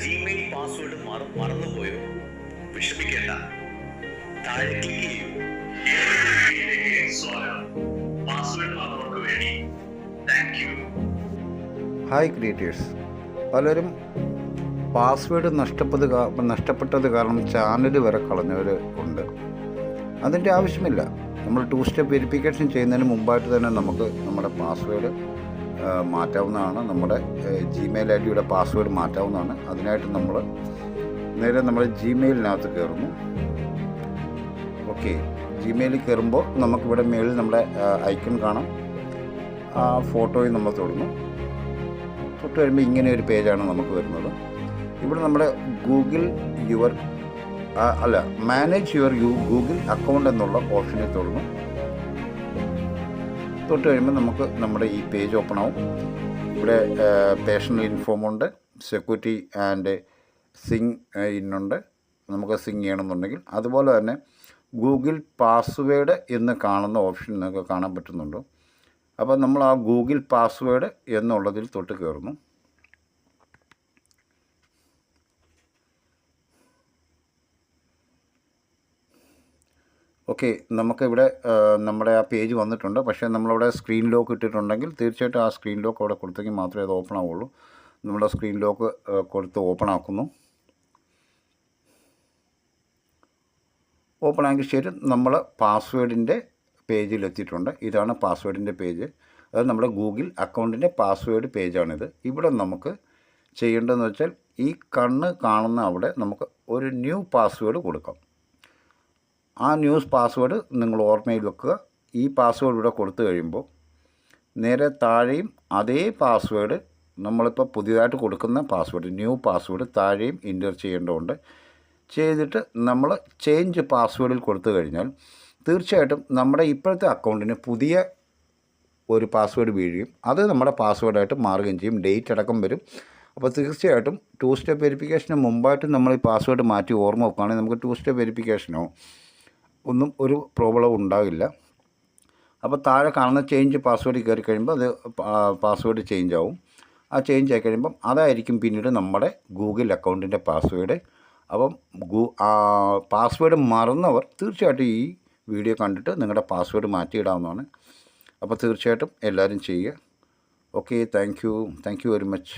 Gmail password മറന്നുപോയോ? വിഷമിക്കേണ്ട, താഴെ ക്ലിക്ക് ചെയ്യൂ. പാസ്വേഡ് മറന്നവർക്ക് വേണ്ടി താങ്ക് യു. ഹായ് ക്രിയേറ്റേഴ്സ്, പലരും പാസ്വേഡ് നഷ്ടപ്പെട്ടത് കാരണം ചാനൽ വരെ കളഞ്ഞവർ ഉണ്ട്. അതിൻ്റെ ആവശ്യമില്ല. നമ്മൾ 2 സ്റ്റെപ്പ് വെരിഫിക്കേഷൻ ചെയ്യുന്നതിന് മുമ്പായിട്ട് തന്നെ നമുക്ക് നമ്മുടെ പാസ്വേഡ് മാറ്റാവുന്നതാണ്. നമ്മുടെ ജിമെയിൽ ഐ ഡിയുടെ പാസ്വേഡ് മാറ്റാവുന്നതാണ്. അതിനായിട്ട് നമ്മൾ നേരെ നമ്മൾ ജിമെയിലിനകത്ത് കയറുന്നു. ഓക്കെ, ജിമെയിലിൽ കയറുമ്പോൾ നമുക്കിവിടെ മേളിൽ നമ്മുടെ ഐക്കൺ കാണാം. ആ ഫോട്ടോയിൽ നമ്മൾ തൊടുന്നു. തൊട്ട് കഴിയുമ്പോൾ ഇങ്ങനെ ഒരു പേജാണ് നമുക്ക് വരുന്നത്. ഇവിടെ നമ്മുടെ മാനേജ് യുവർ ഗൂഗിൾ അക്കൗണ്ട് എന്നുള്ള ഓപ്ഷനിൽ തൊടുന്നു. തൊട്ട് കഴിയുമ്പോൾ നമുക്ക് നമ്മുടെ ഈ പേജ് ഓപ്പൺ ആവും. ഇവിടെ പേഴ്സണൽ ഇൻഫോമുണ്ട്, സെക്യൂരിറ്റി ആൻഡ് സിങ് ഇന്നുണ്ട്. നമുക്ക് സിങ് ചെയ്യണമെന്നുണ്ടെങ്കിൽ അതുപോലെ തന്നെ ഗൂഗിൾ പാസ്വേഡ് എന്ന് കാണുന്ന ഓപ്ഷൻ നിങ്ങൾക്ക് കാണാൻ പറ്റുന്നുണ്ട്. അപ്പോൾ നമ്മൾ ആ ഗൂഗിൾ പാസ്വേഡ് എന്നുള്ളതിൽ തൊട്ട് കയറുന്നു. ഓക്കെ, നമുക്കിവിടെ നമ്മുടെ ആ പേജ് വന്നിട്ടുണ്ട്. പക്ഷേ നമ്മളിവിടെ സ്ക്രീൻ ലോക്ക് ഇട്ടിട്ടുണ്ടെങ്കിൽ തീർച്ചയായിട്ടും ആ സ്ക്രീൻ ലോക്ക് അവിടെ കൊടുത്തെങ്കിൽ മാത്രമേ അത് ഓപ്പൺ ആവുള്ളൂ. നമ്മുടെ സ്ക്രീൻ ലോക്ക് കൊടുത്ത് ഓപ്പൺ ആക്കുന്നു. ഓപ്പൺ ആക്കിയ ശേഷം നമ്മൾ പാസ്വേഡിൻ്റെ പേജിലെത്തിയിട്ടുണ്ട്. ഇതാണ് പാസ്വേഡിൻ്റെ പേജ്. അത് നമ്മുടെ ഗൂഗിൾ അക്കൗണ്ടിൻ്റെ പാസ്വേഡ് പേജാണിത്. ഇവിടെ നമുക്ക് ചെയ്യേണ്ടതെന്ന് വെച്ചാൽ ഈ കണ്ണ് കാണുന്ന അവിടെ നമുക്ക് ഒരു ന്യൂ പാസ്വേഡ് കൊടുക്കാം. ആ ന്യൂസ് പാസ്വേഡ് നിങ്ങൾ ഓർമ്മയിൽ വെക്കുക. ഈ പാസ്വേഡ് ഇവിടെ കൊടുത്തു കഴിയുമ്പോൾ നേരെ താഴെയും അതേ പാസ്വേഡ് നമ്മളിപ്പോൾ പുതിയതായിട്ട് കൊടുക്കുന്ന പാസ്വേഡ് ന്യൂ പാസ്വേഡ് താഴെയും എൻ്റർ ചെയ്യേണ്ടതുണ്ട്. ചെയ്തിട്ട് നമ്മൾ ചേഞ്ച് പാസ്വേഡിൽ കൊടുത്തു കഴിഞ്ഞാൽ തീർച്ചയായിട്ടും നമ്മുടെ ഇപ്പോഴത്തെ അക്കൗണ്ടിന് പുതിയ ഒരു പാസ്വേഡ് വീഴുകയും അത് നമ്മുടെ പാസ്വേഡായിട്ട് മാറുകയും ചെയ്യും. ഡേറ്റ് അടക്കം വരും. അപ്പോൾ തീർച്ചയായിട്ടും 2 സ്റ്റെപ്പ് വെരിഫിക്കേഷന് മുമ്പായിട്ട് നമ്മൾ ഈ പാസ്വേഡ് മാറ്റി ഓർമ്മ വെക്കുകയാണെങ്കിൽ നമുക്ക് 2 സ്റ്റെപ്പ് വെരിഫിക്കേഷനോ ഒന്നും ഒരു പ്രോബ്ലം ഉണ്ടാകില്ല. അപ്പോൾ താഴെ കാണുന്ന ചേഞ്ച് പാസ്വേഡ് കയറി കഴിയുമ്പോൾ അത് പാസ്വേഡ് ചേഞ്ച് ആവും. ആ ചേഞ്ച് ആയി കഴിയുമ്പം അതായിരിക്കും പിന്നീട് നമ്മുടെ ഗൂഗിൾ അക്കൗണ്ടിൻ്റെ പാസ്വേഡ്. അപ്പം പാസ്വേഡ് മറന്നവർ തീർച്ചയായിട്ടും ഈ വീഡിയോ കണ്ടിട്ട് നിങ്ങളുടെ പാസ്വേഡ് മാറ്റിയിടാവുന്നതാണ്. അപ്പോൾ തീർച്ചയായിട്ടും എല്ലാവരും ചെയ്യുക. Okay, thank you very much.